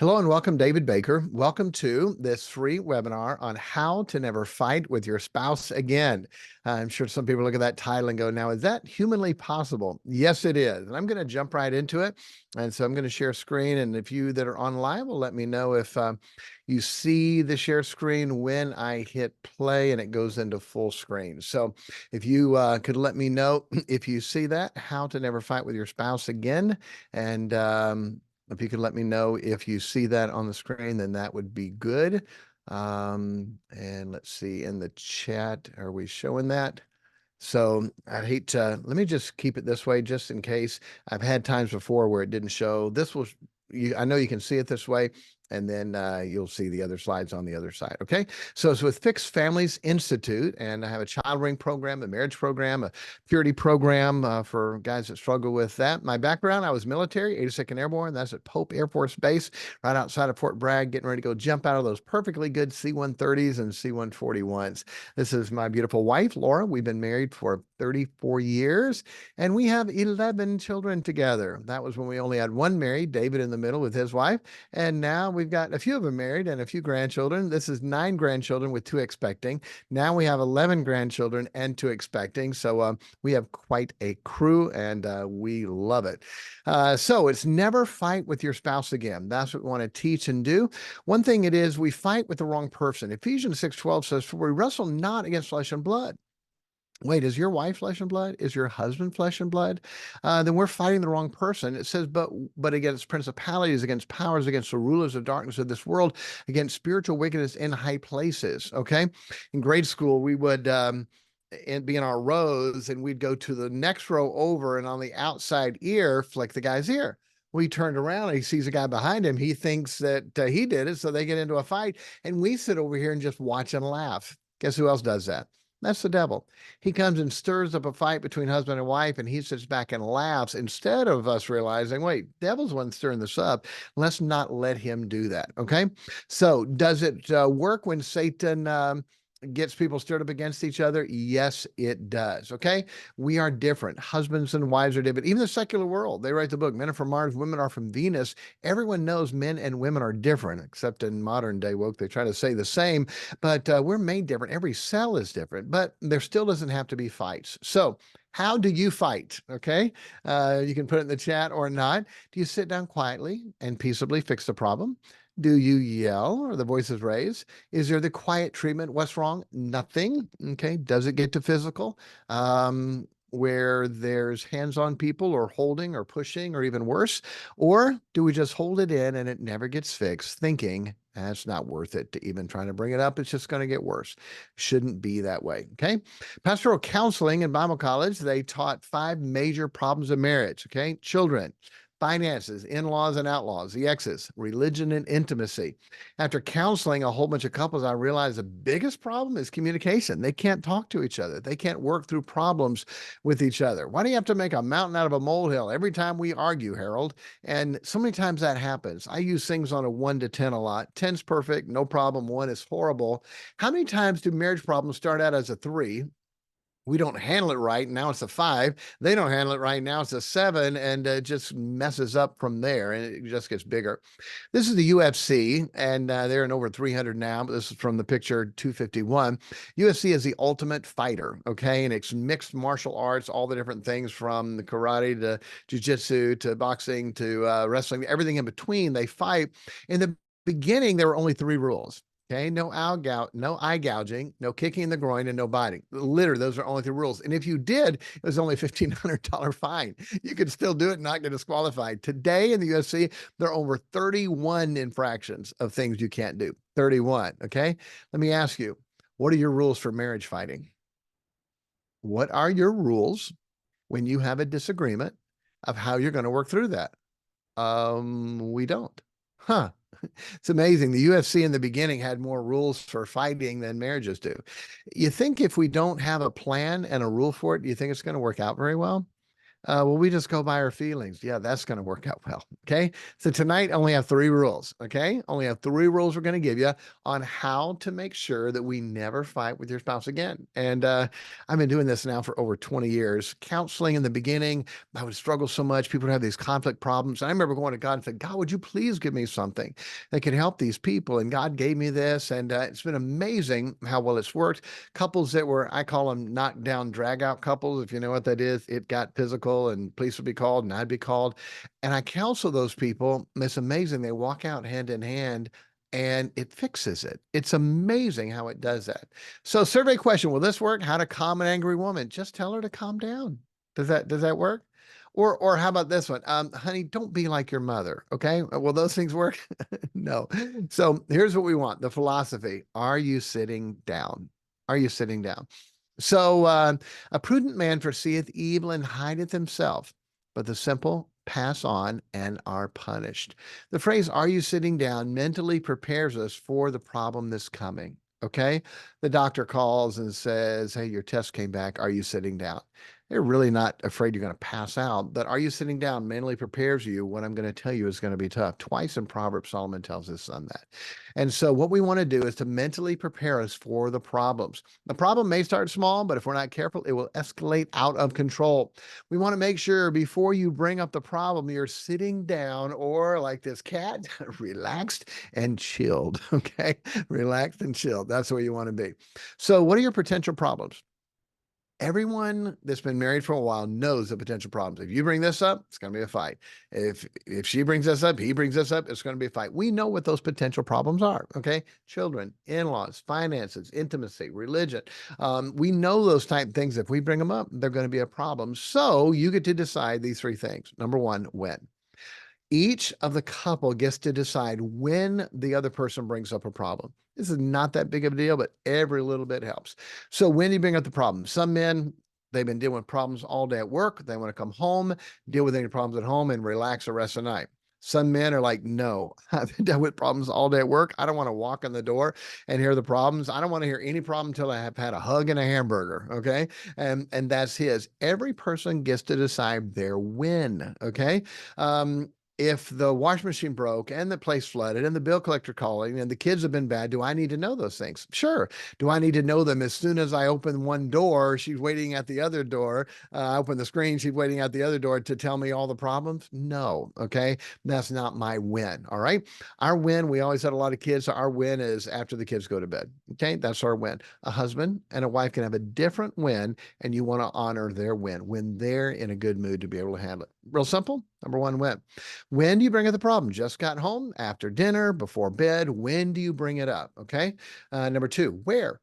Hello and welcome, David Baker. Welcome to this free webinar on how to never fight with your spouse again. I'm sure some people look at that title and go, now, is that humanly possible? Yes, it is. And I'm going to jump right into it. And so I'm going to share screen. And if you that are online will let me know if you see the share screen when I hit play and it goes into full screen. So if you could let me know if you see that, how to never fight with your spouse again. And if you could let me know if you see that on the screen, then that would be good. And let's see in the chat, are we showing that? So I'd hate to, let me just keep it this way just in case. I've had times before where it didn't show. This will, I know you can see it this way, and then you'll see the other slides on the other side. Okay. So it's with Fixed Families Institute, and I have a child ring program, a marriage program, a purity program for guys that struggle with that. My background, I was military, 82nd Airborne. That's at Pope Air Force Base, right outside of Fort Bragg, getting ready to go jump out of those perfectly good C-130s and C-141s. This is my beautiful wife, Laura. We've been married for 34 years, and we have 11 children together. That was when we only had one married, David in the middle with his wife, and now we've got a few of them married and a few grandchildren. This is 9 grandchildren with 2 expecting. Now we have 11 grandchildren and 2 expecting. So we have quite a crew, and we love it. So it's never fight with your spouse again. That's what we want to teach and do. One thing it is, we fight with the wrong person. Ephesians 6:12 says, "For we wrestle not against flesh and blood." Wait, is your wife flesh and blood? Is your husband flesh and blood? Then we're fighting the wrong person. It says, but against principalities, against powers, against the rulers of darkness of this world, against spiritual wickedness in high places. Okay. In grade school, we would and be in our rows, and we'd go to the next row over, and on the outside ear, flick the guy's ear. We turned around and he sees a guy behind him. He thinks that he did it. So they get into a fight, and we sit over here and just watch and laugh. Guess who else does that? That's the devil. He comes and stirs up a fight between husband and wife, and he sits back and laughs instead of us realizing, wait, devil's one stirring this up. Let's not let him do that. Okay. So does it work when Satan gets people stirred up against each other? Yes, it does. Okay. We are different. Husbands and wives are different. Even the secular world, they write the book, Men are from Mars, Women are from Venus. Everyone knows men and women are different, except in modern day woke, they try to say the same, but we're made different. Every cell is different, but there still doesn't have to be fights. So how do you fight? Okay. You can put it in the chat or not. Do you sit down quietly and peaceably fix the problem? Do you yell or the voice is raised? Is there the quiet treatment? What's wrong? Nothing. Okay. Does it get to physical? Where there's hands-on people or holding or pushing or even worse? Or do we just hold it in and it never gets fixed, thinking it's not worth it to even try to bring it up? It's just going to get worse. Shouldn't be that way. Okay. Pastoral counseling in Bible college, they taught 5 major problems of marriage. Okay. Children, finances, in-laws and outlaws, the X's, religion and intimacy. After counseling a whole bunch of couples, I realized the biggest problem is communication. They can't talk to each other. They can't work through problems with each other. Why do you have to make a mountain out of a molehill every time we argue, Harold? And so many times that happens. I use things on a 1 to 10 a lot. 10's perfect, no problem. 1 is horrible. How many times do marriage problems start out as a 3? We don't handle it right. Now it's a 5. They don't handle it right. Now it's a 7, and it just messes up from there, and it just gets bigger. This is the UFC, and they're in over 300 now, but this is from the picture 251. UFC is the ultimate fighter, okay? And it's mixed martial arts, all the different things from the karate to jiu-jitsu to boxing to wrestling, everything in between. They fight. In the beginning, there were only 3 rules. Okay, no eye gouging, no kicking in the groin, and no biting. Literally, those are only 3 rules. And if you did, it was only a $1,500 fine. You could still do it and not get disqualified. Today in the UFC, there are over 31 infractions of things you can't do. 31. Okay, let me ask you, what are your rules for marriage fighting? What are your rules when you have a disagreement of how you're going to work through that? We don't. Huh. It's amazing. The UFC in the beginning had more rules for fighting than marriages do. You think if we don't have a plan and a rule for it, do you think it's going to work out very well? Well, we just go by our feelings. Yeah, that's going to work out well. Okay. So tonight, I only have three rules. Okay. Only have three rules we're going to give you on how to make sure that we never fight with your spouse again. And I've been doing this now for over 20 years. Counseling in the beginning, I would struggle so much. People would have these conflict problems. And I remember going to God and said, God, would you please give me something that could help these people? And God gave me this. And it's been amazing how well it's worked. Couples that were, I call them knockdown, drag out couples. If you know what that is, it got physical and police would be called and I'd be called. And I counsel those people. It's amazing. They walk out hand in hand and it fixes it. It's amazing how it does that. So survey question, will this work? How to calm an angry woman? Just tell her to calm down. Does that work? Or how about this one? Honey, don't be like your mother. Okay. Will those things work? No. So here's what we want. The philosophy. Are you sitting down? Are you sitting down? So a prudent man foreseeth evil and hideth himself, but the simple pass on and are punished. The phrase, are you sitting down, mentally prepares us for the problem that's coming. Okay. The doctor calls and says, hey, your test came back. Are you sitting down? They're really not afraid you're going to pass out, but are you sitting down mentally prepares you. What I'm going to tell you is going to be tough. Twice in Proverbs, Solomon tells his son that. And so what we want to do is to mentally prepare us for the problems. The problem may start small, but if we're not careful, it will escalate out of control. We want to make sure before you bring up the problem, you're sitting down or like this cat, relaxed and chilled. Okay. Relaxed and chilled. That's where you want to be. So what are your potential problems? Everyone that's been married for a while knows the potential problems. If you bring this up, it's going to be a fight. If she brings this up, he brings this up, it's going to be a fight. We know what those potential problems are. Okay, children, in-laws, finances, intimacy, religion. We know those type of things. If we bring them up, they're going to be a problem. So you get to decide these three things. Number one, when. Each of the couple gets to decide when the other person brings up a problem. This is not that big of a deal, but every little bit helps. So when you bring up the problem, some men, they've been dealing with problems all day at work. They want to come home, deal with any problems at home and relax the rest of the night. Some men are like, no, I've been dealing with problems all day at work. I don't want to walk in the door and hear the problems. I don't want to hear any problem until I have had a hug and a hamburger. Okay. And that's his. Every person gets to decide their when. Okay. If the washing machine broke and the place flooded and the bill collector calling and the kids have been bad, do I need to know those things? Sure. Do I need to know them as soon as I open one door, she's waiting at the other door? I open the screen, she's waiting at the other door to tell me all the problems? No. Okay. That's not my win. All right. Our win, we always had a lot of kids. So our win is after the kids go to bed. Okay. That's our win. A husband and a wife can have a different win, and you want to honor their win when they're in a good mood to be able to handle it. Real simple. Number one, win. When do you bring up the problem? Just got home, after dinner, before bed? When do you bring it up? Okay. Number two, where?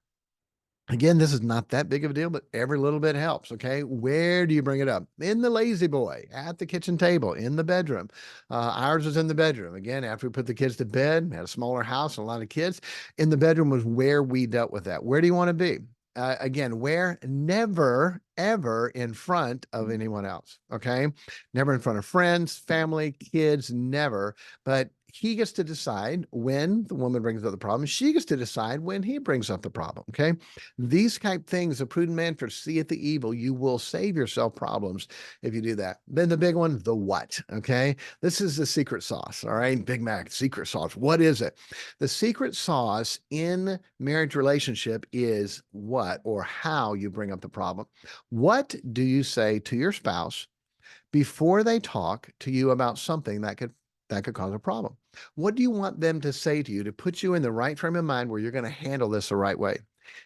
Again, this is not that big of a deal, but every little bit helps. Okay. Where do you bring it up? In the lazy boy, at the kitchen table, in the bedroom. Ours was in the bedroom. Again, after we put the kids to bed, had a smaller house and a lot of kids. In the bedroom was where we dealt with that. Where do you want to be? Again, where? Never, ever in front of anyone else. Okay. Never in front of friends, family, kids, never. But he gets to decide when the woman brings up the problem. She gets to decide when he brings up the problem. Okay. These type things, a prudent man foreseeth the evil. You will save yourself problems if you do that. Then the big one, the what. Okay. This is the secret sauce. All right. Big Mac, secret sauce. What is it? The secret sauce in marriage relationship is what or how you bring up the problem. What do you say to your spouse before they talk to you about something that could cause a problem? What do you want them to say to you to put you in the right frame of mind where you're going to handle this the right way?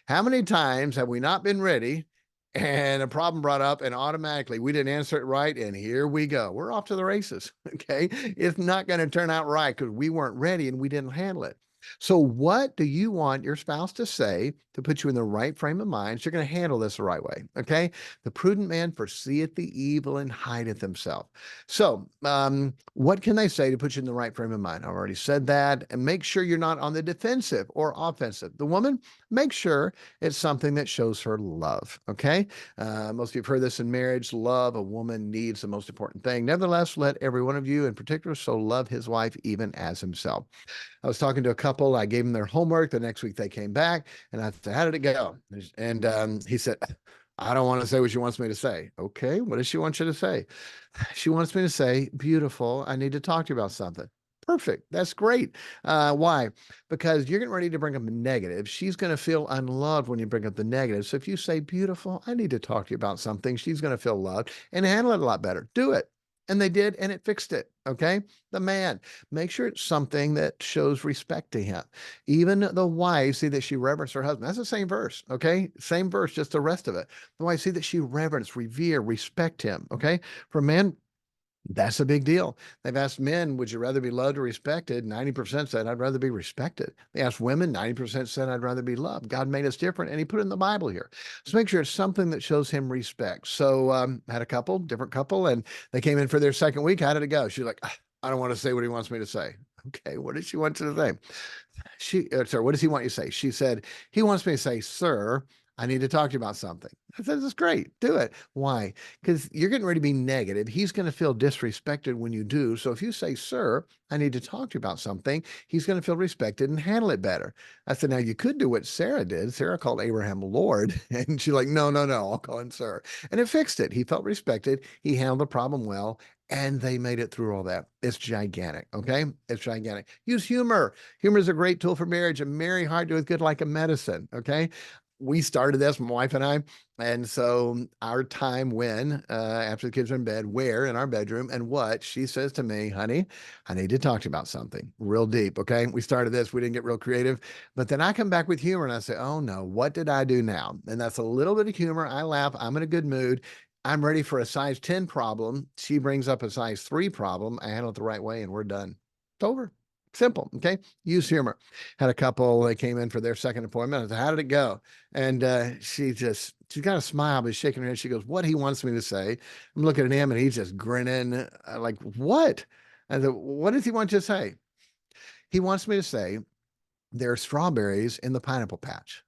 How many times have we not been ready and a problem brought up and automatically we didn't answer it right and here we go. We're off to the races. Okay. It's not going to turn out right because we weren't ready and we didn't handle it. So what do you want your spouse to say to put you in the right frame of mind so you're going to handle this the right way? Okay. The prudent man foreseeth the evil and hideth himself. So what can they say to put you in the right frame of mind? I've already said that. And make sure you're not on the defensive or offensive. The woman, make sure it's something that shows her love. Okay. Most of you have heard this in marriage. Love, a woman needs the most important thing. Nevertheless, let every one of you in particular so love his wife even as himself. I was talking to a couple. I gave them their homework. The next week they came back and I said, how did it go? And he said, I don't want to say what she wants me to say. Okay, what does she want you to say? She wants me to say, beautiful, I need to talk to you about something. Perfect. That's great. Why? Because you're getting ready to bring up a negative. She's going to feel unloved when you bring up the negative. So if you say, beautiful, I need to talk to you about something, she's going to feel loved and handle it a lot better. Do it. And they did, and it fixed it. Okay. The man, make sure it's something that shows respect to him. Even the wife, see that she reverenced her husband. That's the same verse. Okay. Same verse, just the rest of it. The wife, see that she reverence, revere, respect him. Okay. For men, that's a big deal. They've asked men, would you rather be loved or respected? 90% said, I'd rather be respected. They asked women, 90% said, I'd rather be loved. God made us different, and he put it in the Bible here. So make sure it's something that shows him respect. So had a couple, different couple, and they came in for their second week. How did it go? She's like, I don't want to say what he wants me to say. Okay, what did she want you to say? Sorry, what does he want you to say? She said, he wants me to say, sir, I need to talk to you about something. I said, that's great. Do it. Why? Because you're getting ready to be negative. He's going to feel disrespected when you do. So if you say, sir, I need to talk to you about something, he's going to feel respected and handle it better. I said, now you could do what Sarah did. Sarah called Abraham Lord, and she's like, no, no, no, I'll call him sir. And it fixed it. He felt respected. He handled the problem well, and they made it through all that. It's gigantic. Okay. It's gigantic. Use humor. Humor is a great tool for marriage. A merry heart doeth good like a medicine. Okay. We started this, my wife and I. And so our time when, after the kids are in bed, where in our bedroom and what, she says to me, honey, I need to talk to you about something real deep. Okay. We started this, we didn't get real creative, but then I come back with humor and I say, oh no, what did I do now? And that's a little bit of humor. I laugh. I'm in a good mood. I'm ready for a size 10 problem. She brings up a size 3 problem. I handle it the right way and we're done. It's over. Simple. Okay. Use humor. Had a couple that came in for their second appointment. I said, how did it go? And she's got a smile, but shaking her head. She goes, what he wants me to say. I'm looking at him and he's just grinning. Like, what? I said, what does he want you to say? He wants me to say, there are strawberries in the pineapple patch.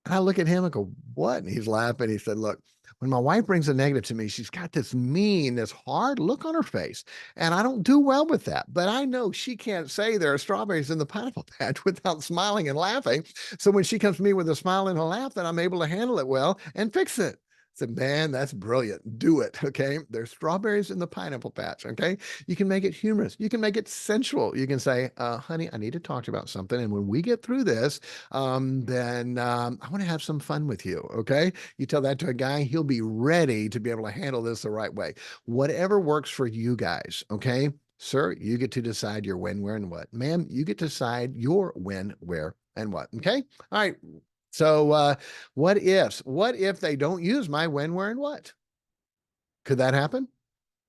And I look at him and go, what? And he's laughing. He said, look, when my wife brings a negative to me, she's got this mean, this hard look on her face. And I don't do well with that. But I know she can't say there are strawberries in the pineapple patch without smiling and laughing. So when she comes to me with a smile and a laugh, then I'm able to handle it well and fix it. I said, man, that's brilliant. Do it. Okay. There's strawberries in the pineapple patch. Okay. You can make it humorous. You can make it sensual. You can say, honey, I need to talk to you about something. And when we get through this, then I want to have some fun with you. Okay. You tell that to a guy, he'll be ready to be able to handle this the right way. Whatever works for you guys. Okay. Sir, you get to decide your when, where, and what. Ma'am, you get to decide your when, where, and what. Okay. All right. So, what ifs? What if they don't use my when, where, and what? Could that happen?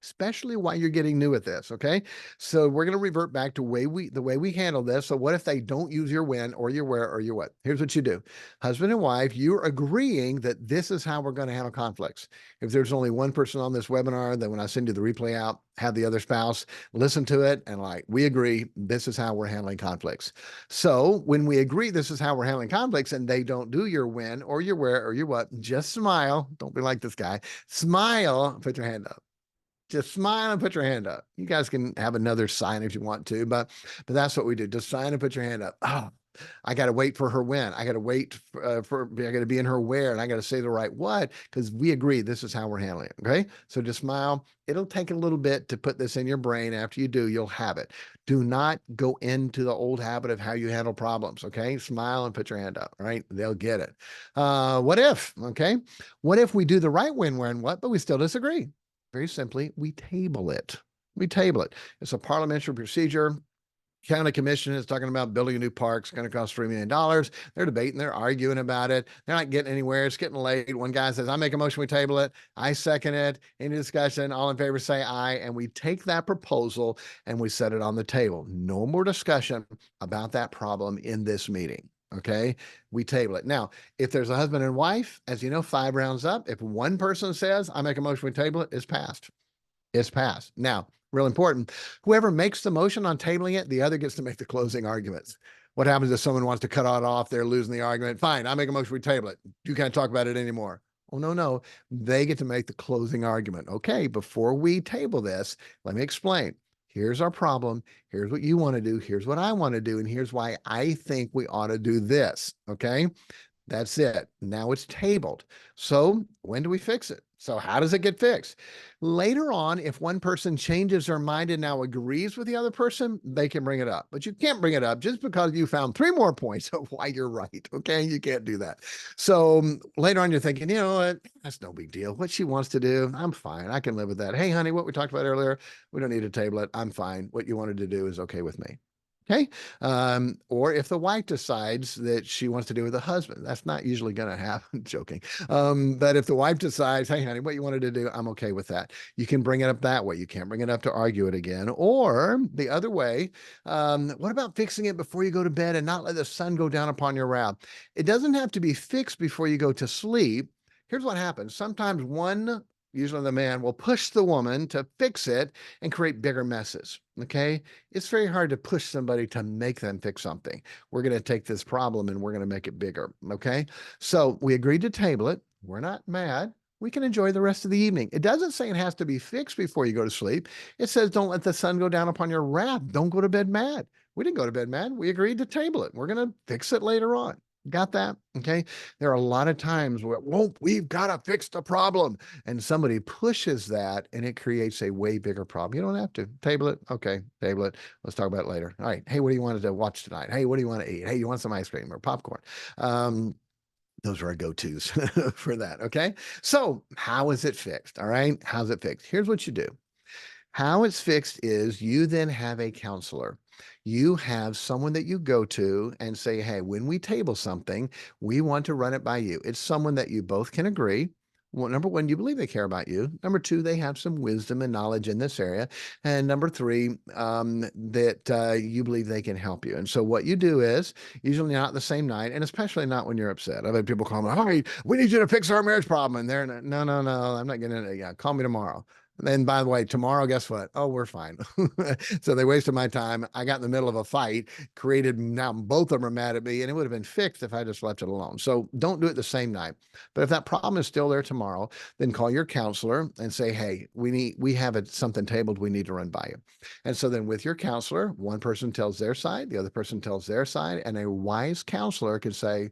Especially while you're getting new at this. Okay. So we're going to revert back to the way we handle this. So what if they don't use your when or your where or your what? Here's what you do. Husband and wife, you're agreeing that this is how we're going to handle conflicts. If there's only one person on this webinar, then when I send you the replay out, have the other spouse listen to it and like, we agree, this is how we're handling conflicts. So when we agree this is how we're handling conflicts and they don't do your when or your where or your what, just smile. Don't be like this guy. Smile, put your hand up. Just smile and put your hand up. You guys can have another sign if you want to, but that's what we do. Just sign and put your hand up. Oh, I got to wait for her when. I got to wait I got to be in her where, and I got to say the right what, because we agree this is how we're handling it. Okay. So just smile. It'll take a little bit to put this in your brain. After you do, you'll have it. Do not go into the old habit of how you handle problems. Okay. Smile and put your hand up. All right. They'll get it. What if? Okay. What if we do the right when, where, and what, but we still disagree? Very simply, we table it. We table it. It's a parliamentary procedure. County Commission is talking about building a new park. It's going to cost $3 million. They're debating, they're arguing about it. They're not getting anywhere. It's getting late. One guy says, I make a motion, we table it. I second it. Any discussion? All in favor say aye. And we take that proposal and we set it on the table. No more discussion about that problem in this meeting. Okay. We table it. Now, if there's a husband and wife, as you know, 5 rounds up. If one person says, I make a motion, we table it, it's passed. It's passed. Now, real important, whoever makes the motion on tabling it, the other gets to make the closing arguments. What happens if someone wants to cut it off? They're losing the argument. Fine. I make a motion, we table it. You can't talk about it anymore. Oh, no, no. They get to make the closing argument. Okay. Before we table this, let me explain. Here's our problem. Here's what you want to do. Here's what I want to do. And here's why I think we ought to do this. Okay. That's it. Now it's tabled. So when do we fix it? So how does it get fixed? Later on, if one person changes their mind and now agrees with the other person, they can bring it up. But you can't bring it up just because you found three more points of why you're right. Okay. You can't do that. So later on, you're thinking, you know what? That's no big deal. What she wants to do, I'm fine. I can live with that. Hey, honey, what we talked about earlier, we don't need to table it. I'm fine. What you wanted to do is okay with me. Okay. Or if the wife decides that she wants to do with the husband, that's not usually going to happen. Joking. But if the wife decides, hey, honey, what you wanted to do, I'm okay with that. You can bring it up that way. You can't bring it up to argue it again. Or the other way, what about fixing it before you go to bed and not let the sun go down upon your wrath? It doesn't have to be fixed before you go to sleep. Here's what happens. Sometimes one, usually the man, will push the woman to fix it and create bigger messes. Okay. It's very hard to push somebody to make them fix something. We're going to take this problem and we're going to make it bigger. Okay. So we agreed to table it. We're not mad. We can enjoy the rest of the evening. It doesn't say it has to be fixed before you go to sleep. It says, don't let the sun go down upon your wrath. Don't go to bed mad. We didn't go to bed mad. We agreed to table it. We're going to fix it later on. Got that? Okay. There are a lot of times where, well, we've got to fix the problem. And somebody pushes that and it creates a way bigger problem. You don't have to table it. Okay. Table it. Let's talk about it later. All right. Hey, what do you want to watch tonight? Hey, what do you want to eat? Hey, you want some ice cream or popcorn? Those are our go-tos for that. Okay. So how is it fixed? All right. How's it fixed? Here's what you do. How it's fixed is you then have a counselor. You have someone that you go to and say, hey, when we table something, we want to run it by you. It's someone that you both can agree. Well, number one, you believe they care about you. Number two, they have some wisdom and knowledge in this area. And number three, that you believe they can help you. And so what you do is usually not the same night, and especially not when you're upset. I've had people call me, hey, we need you to fix our marriage problem. And they're no, no, no, I'm not getting it. Yeah, call me tomorrow. And then, by the way, tomorrow, guess what? Oh, we're fine. So they wasted my time. I got in the middle of a fight, created, now both of them are mad at me, and it would have been fixed if I just left it alone. So don't do it the same night. But if that problem is still there tomorrow, then call your counselor and say, hey, we have something tabled we need to run by you. And so then with your counselor, one person tells their side, the other person tells their side, and a wise counselor can say,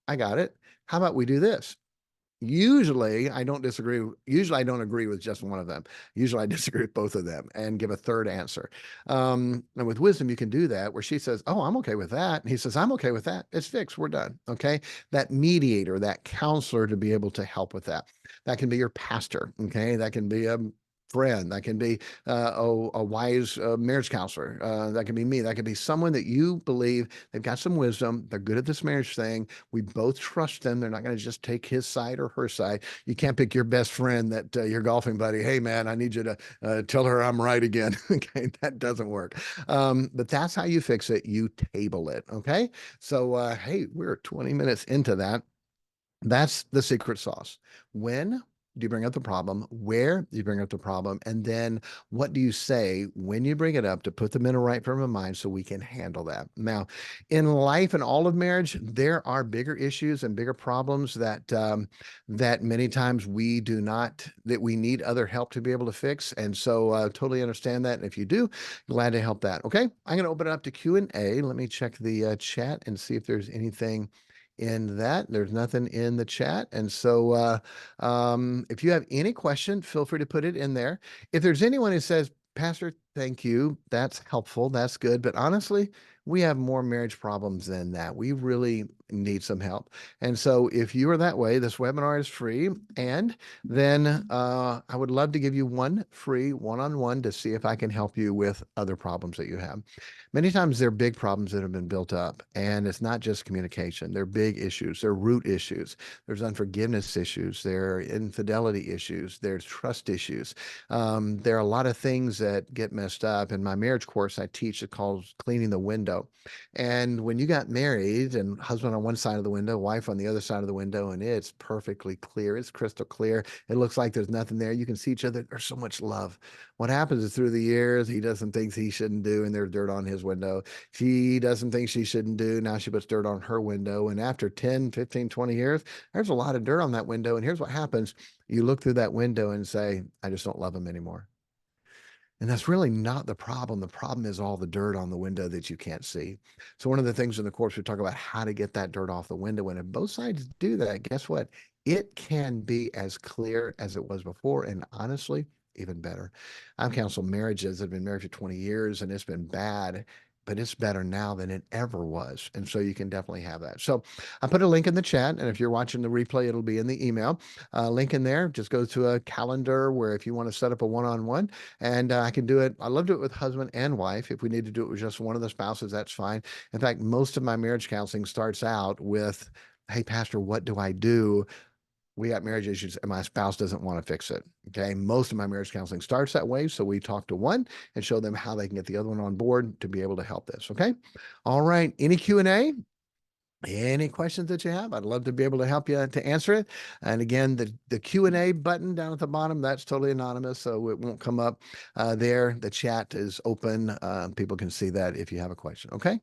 I got it. How about we do this? Usually I don't disagree. Usually I don't agree with just one of them. Usually I disagree with both of them and give a third answer. And with wisdom, you can do that where she says, oh, I'm okay with that. And he says, I'm okay with that. It's fixed. We're done. Okay. That mediator, that counselor to be able to help with that. That can be your pastor. Okay. That can be a friend. That can be a wise marriage counselor. That can be me. That can be someone that you believe they've got some wisdom. They're good at this marriage thing. We both trust them. They're not going to just take his side or her side. You can't pick your best friend that your golfing buddy. Hey, man, I need you to tell her I'm right again. Okay, that doesn't work. But that's how you fix it. You table it. Okay. So, hey, we're 20 minutes into that. That's the secret sauce. When do you bring up the problem? Where do you bring up the problem? And then what do you say when you bring it up to put them in a right frame of mind so we can handle that? Now, in life and all of marriage, there are bigger issues and bigger problems that many times we do not, that we need other help to be able to fix. And so totally understand that. And if you do, glad to help that. Okay. I'm going to open it up to Q&A. Let me check the chat and see if there's anything in that. There's nothing in the chat. And so if you have any question, feel free to put it in there. If there's anyone who says, Pastor, thank you. That's helpful. That's good. But honestly, we have more marriage problems than that. We really need some help. And so if you are that way, this webinar is free. And then I would love to give you one free one-on-one to see if I can help you with other problems that you have. Many times they're big problems that have been built up. And it's not just communication. They're big issues. They're root issues. There's unforgiveness issues. There are infidelity issues. There's trust issues. There are a lot of things that get messed up. In my marriage course, I teach it called cleaning the window. And when you got married and husband on one side of the window, wife on the other side of the window, and it's perfectly clear, it's crystal clear. It looks like there's nothing there. You can see each other. There's so much love. What happens is through the years, he does some things he shouldn't do, and there's dirt on his window. She does some things she shouldn't do. Now she puts dirt on her window. And after 10, 15, 20 years, there's a lot of dirt on that window. And here's what happens. You look through that window and say, I just don't love him anymore. And that's really not the problem. The problem is all the dirt on the window that you can't see. So one of the things in the course we talk about how to get that dirt off the window. And if both sides do that, guess what? It can be as clear as it was before. And honestly, even better. I've counseled marriages that have been married for 20 years and it's been bad, but it's better now than it ever was. And so you can definitely have that. So I put a link in the chat. And if you're watching the replay, it'll be in the email. Link in there. Just go to a calendar where if you want to set up a one-on-one, and I can do it. I love to do it with husband and wife. If we need to do it with just one of the spouses, that's fine. In fact, most of my marriage counseling starts out with, "Hey, Pastor, what do I do? We got marriage issues and my spouse doesn't want to fix it." Okay. Most of my marriage counseling starts that way. So we talk to one and show them how they can get the other one on board to be able to help this. Okay. All right. Any Q&A? Any questions that you have, I'd love to be able to help you to answer it. And again, the Q&A button down at the bottom, that's totally anonymous, so it won't come up there. The chat is open. People can see that if you have a question. Okay.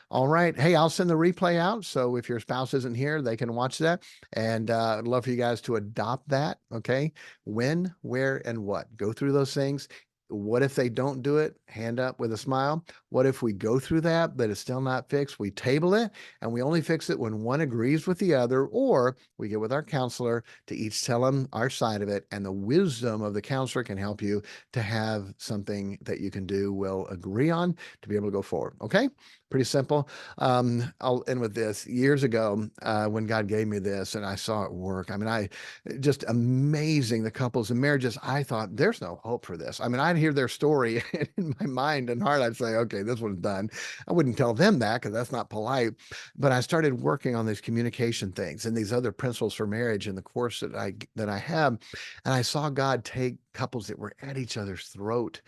All right. Hey, I'll send the replay out. So if your spouse isn't here, they can watch that. And I'd love for you guys to adopt that. Okay. When, where, and what. Go through those things. What if they don't do it? Hand up with a smile. What if we go through that, but it's still not fixed? We table it and we only fix it when one agrees with the other, or we get with our counselor to each tell them our side of it. And the wisdom of the counselor can help you to have something that you can do, will agree on to be able to go forward. Okay. Pretty simple. I'll end with this. Years ago, when God gave me this and I saw it work, I mean, I just amazing the couples and marriages. I thought there's no hope for this. I mean, I'd hear their story and in my mind and heart, I'd say, okay, this one's done. I wouldn't tell them that because that's not polite. But I started working on these communication things and these other principles for marriage in the course that I have. And I saw God take couples that were at each other's throat,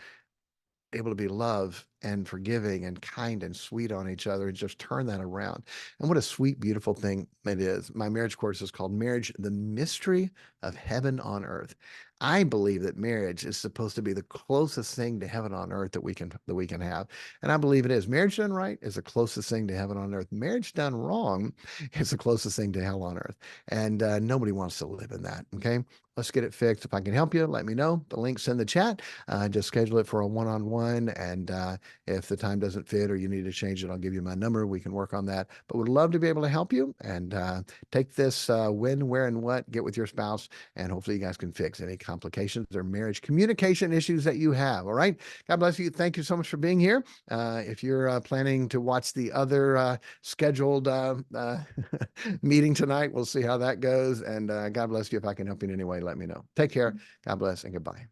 able to be love and forgiving and kind and sweet on each other and just turn that around. And what a sweet, beautiful thing it is. My marriage course is called Marriage, the Mystery of Heaven on Earth. I believe that marriage is supposed to be the closest thing to heaven on earth that we can have. And I believe it is. Marriage done right is the closest thing to heaven on earth. Marriage done wrong is the closest thing to hell on earth. And nobody wants to live in that. Okay. Let's get it fixed. If I can help you, let me know. The link's in the chat. Just schedule it for a one-on-one. And if the time doesn't fit or you need to change it, I'll give you my number. We can work on that. But would love to be able to help you and take this when, where, and what, get with your spouse, and hopefully you guys can fix any complications or marriage communication issues that you have. All right. God bless you. Thank you so much for being here. If you're planning to watch the other scheduled meeting tonight, we'll see how that goes. And God bless you. If I can help you in any way, let me know. Take care. God bless and goodbye.